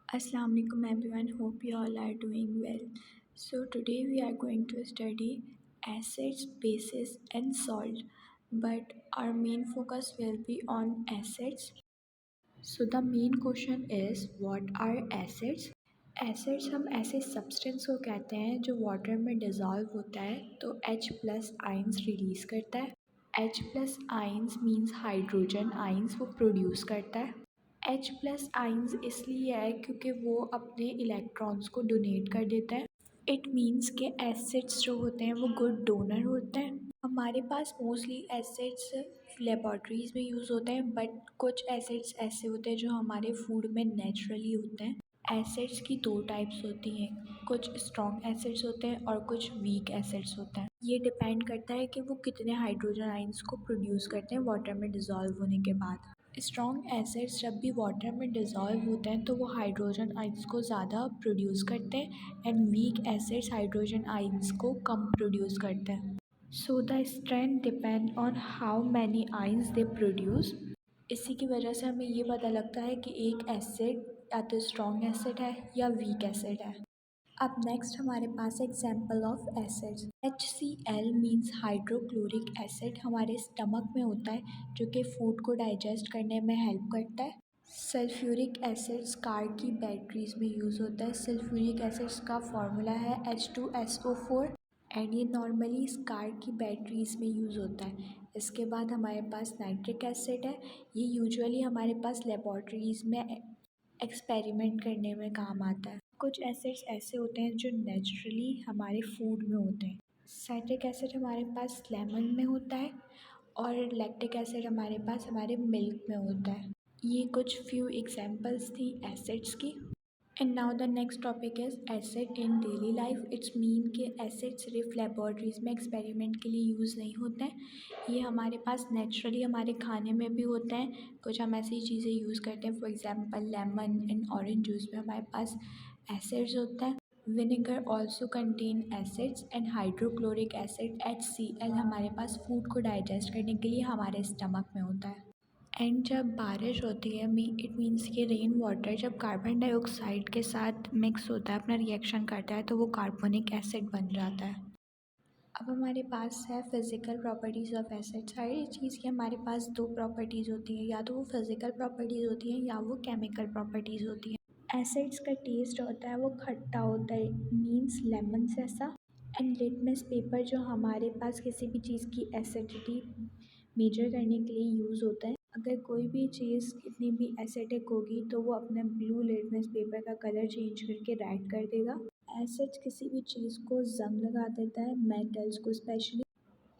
Assalamualaikum everyone, hope you all are doing well. So today we are going to study acids, bases and salt, but our main focus will be on acids. So the main question is what are acids? Acids हम ऐसे substance को कहते हैं जो water में dissolve होता है तो H प्लस आइंस रिलीज़ करता है। H plus ions means hydrogen ions वो प्रोड्यूस करता है। H प्लस आइंस इसलिए है क्योंकि वो अपने इलेक्ट्रॉन्स को डोनेट कर देता है। इट मीन्स के एसिड्स जो होते हैं वो गुड डोनर होते हैं। हमारे पास मोस्टली एसिड्स लेबॉर्ट्रीज़ में यूज़ होते हैं, बट कुछ एसिड्स ऐसे होते हैं जो हमारे फूड में नेचुरली होते हैं। एसिड्स की दो टाइप्स होती हैं, कुछ स्ट्रॉन्ग एसिड्स होते हैं और कुछ वीक एसिड्स होते हैं। ये डिपेंड करता है कि वो कितने हाइड्रोजन आइंस को प्रोड्यूस करते हैं वाटर में डिज़ोल्व होने के बाद। स्ट्रॉन्ग एसिड्स जब भी वाटर में डिज़ोल्व होते हैं तो वो हाइड्रोजन आइंस को ज़्यादा प्रोड्यूस करते हैं and weak acids hydrogen ions को कम प्रोड्यूस करते हैं। So the strength depend on how many ions they produce. इसी की वजह से हमें ये पता लगता है कि एक एसिड या तो स्ट्रॉन्ग एसिड है या वीक एसिड है। अब नेक्स्ट हमारे पास example of acids. HCl means hydrochloric acid हमारे स्टमक में होता है जो कि फूड को डाइजेस्ट करने में हेल्प करता है। सल्फ्यूरिक एसिड्स कार की बैटरीज में यूज़ होता है। सल्फ्यूरिक एसिड्स का फॉर्मूला है H2SO4 एंड ये नॉर्मली कार की बैटरीज में यूज़ होता है। इसके बाद हमारे पास नाइट्रिक एसिड है, ये यूजुअली हमारे पास लेबॉर्ट्रीज़ में एक्सपेरिमेंट करने में काम आता है। कुछ एसिड्स ऐसे होते हैं जो नेचुरली हमारे फूड में होते हैं। साइट्रिक एसिड हमारे पास लेमन में होता है और लैक्टिक एसिड हमारे पास हमारे मिल्क में होता है। ये कुछ फ्यू एग्जांपल्स थी एसिड्स की। And now the next topic is acid in daily life. It's mean कि एसिड सिर्फ लेबॉर्ट्रीज़ में एक्सपेरिमेंट के लिए यूज़ नहीं होते हैं, ये हमारे पास नेचुरली हमारे खाने में भी होते हैं। कुछ हम ऐसी चीज़ें यूज़ करते हैं, for example lemon and orange juice में हमारे पास एसिड्स होता है। Vinegar also contain acids and hydrochloric acid HCl हमारे पास फूड को डाइजेस्ट करने के लिए हमारे स्टमक में होता है। एंड जब बारिश होती है इट मीन्स कि रेन वाटर जब कार्बन डाइऑक्साइड के साथ मिक्स होता है, अपना रिएक्शन करता है, तो वो कार्बोनिक एसिड बन जाता है। अब हमारे पास है फिज़िकल प्रॉपर्टीज़ ऑफ एसिड्स। हर एक चीज़ की हमारे पास दो प्रॉपर्टीज़ होती हैं, या तो वो फिज़िकल प्रॉपर्टीज़ होती हैं या वो केमिकल प्रॉपर्टीज़ होती हैं। एसिड्स का टेस्ट होता है वो खट्टा होता है, मीन्स लेमन जैसा। एंड लिटमस पेपर जो हमारे पास किसी भी चीज़ की एसिडिटी मेजर करने के लिए यूज़ होता है। अगर कोई भी चीज़ कितनी भी एसिडिक होगी तो वो अपना ब्लू लिटमस पेपर का कलर चेंज करके रेड कर देगा। एसिड किसी भी चीज़ को जंग लगा देता है, मेटल्स को स्पेशली।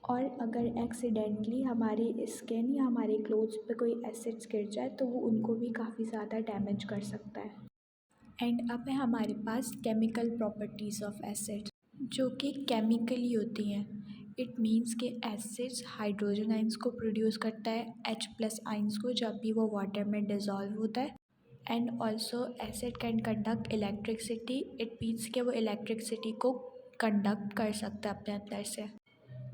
और अगर एक्सीडेंटली हमारी स्किन या हमारे क्लोथ्स पे कोई एसिड्स गिर जाए तो वो उनको भी काफ़ी ज़्यादा डैमेज कर सकता है। एंड अब है हमारे पास केमिकल प्रॉपर्टीज़ ऑफ एसिड जो कि केमिकली होती हैं। इट मीन्स कि एसिड्स हाइड्रोजन आइंस को प्रोड्यूस करता है, H प्लस आइंस को, जब भी वो वाटर में डिज़ोल्व होता है। And also acid can conduct electricity. It means कि वो इलेक्ट्रिसिटी को कंडक्ट कर सकता है अपने अंदर से।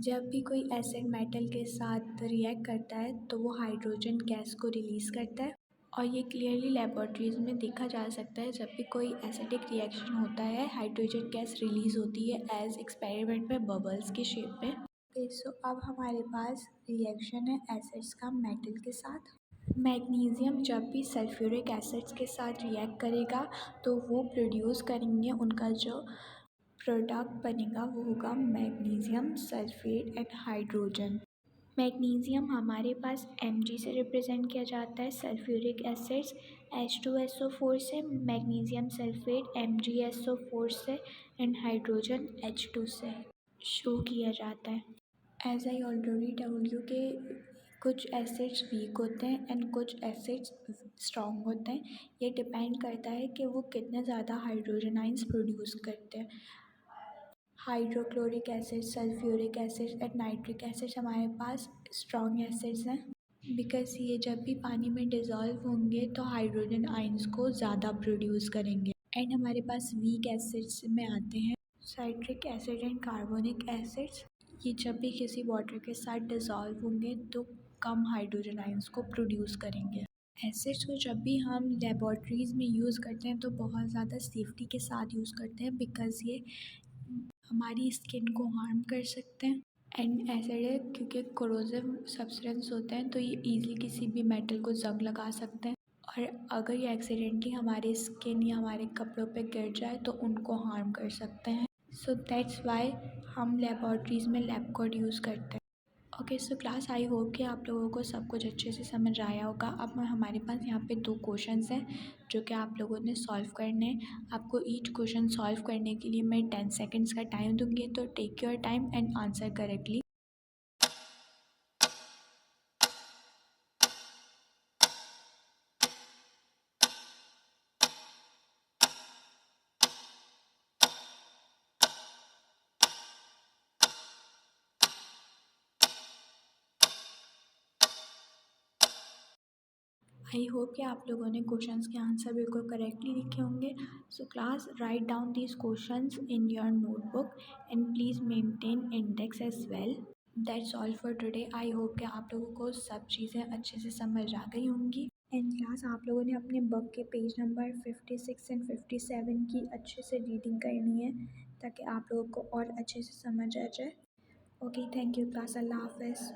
जब भी कोई एसिड मेटल के साथ रिएक्ट करता है तो वो हाइड्रोजन गैस को रिलीज़ करता है, और ये क्लियरली लेबॉर्ट्रीज़ में देखा जा सकता है। जब भी कोई एसिडिक रिएक्शन होता है हाइड्रोजन गैस रिलीज़ होती है एज एक्सपेरिमेंट में बबल्स के शेप में। ओके, सो अब हमारे पास रिएक्शन है एसिड्स का मेटल के साथ। मैग्नीशियम जब भी सल्फ्यूरिक एसिड्स के साथ रिएक्ट करेगा तो वो प्रोड्यूस करेंगे, उनका जो प्रोडक्ट बनेगा वो होगा magnesium sulphate and hydrogen. Magnesium हमारे पास Mg से रिप्रेजेंट किया जाता है, सल्फ्यूरिक एसिड्स H2SO4 से, मैग्नीशियम सल्फेट MgSO4 से एंड हाइड्रोजन H2 से शो किया जाता है। As I already told you कि कुछ एसिड्स वीक होते हैं एंड कुछ एसिड्स स्ट्रॉन्ग होते हैं। ये डिपेंड करता है कि वो कितने ज़्यादा हाइड्रोजन आइंस प्रोड्यूस करते हैं। Hydrochloric acid, sulphuric acid and nitric acid हमारे पास स्ट्रॉन्ग एसिड्स हैं, बिकॉज ये जब भी पानी में डिज़ोल्व होंगे तो हाइड्रोजन आइंस को ज़्यादा प्रोड्यूस करेंगे। एंड हमारे पास वीक एसिड्स में आते हैं citric acid and carbonic acids. ये जब भी किसी वाटर के साथ डिज़ोल्व होंगे तो कम हाइड्रोजन आइंस को प्रोड्यूस करेंगे। एसिड्स को जब भी हम लेबॉर्ट्रीज़ में यूज़ करते हैं तो बहुत ज़्यादा सेफ्टी के साथ यूज़ करते हैं, बिकॉज़ ये हमारी स्किन को हार्म कर सकते हैं। एंड एसिड है क्योंकि कोरोसिव सब्सटेंस होते हैं तो ये ईज़िली किसी भी मेटल को ज़ंग लगा सकते हैं, और अगर ये एक्सीडेंटली हमारे स्किन या हमारे कपड़ों पे गिर जाए तो उनको हार्म कर सकते हैं। सो दैट्स वाई हम लेबॉर्ट्रीज़ में लैब कोट यूज़ करते हैं। ओके सो क्लास, आई होप कि आप लोगों को सब कुछ अच्छे से समझ आया होगा। अब हमारे पास यहाँ पे 2 क्वेश्चंस हैं जो कि आप लोगों ने सॉल्व करने हैं। आपको ईच क्वेश्चन सॉल्व करने के लिए मैं 10 सेकंड्स का टाइम दूँगी, तो take your time and answer correctly. I hope कि आप लोगों ने क्वेश्चंस के आंसर बिल्कुल करेक्टली लिखे होंगे। So class, write down these questions in your notebook and please maintain index as well. That's all for today. I hope कि आप लोगों को सब चीज़ें अच्छे से समझ आ गई होंगी। एंड क्लास, आप लोगों ने अपने बुक के पेज नंबर 56 एंड 57 की अच्छे से रीडिंग करनी है ताकि आप लोगों को और अच्छे से समझ आ जाए। ओके, थैंक यू क्लास, अल्लाह हाफ़िज़।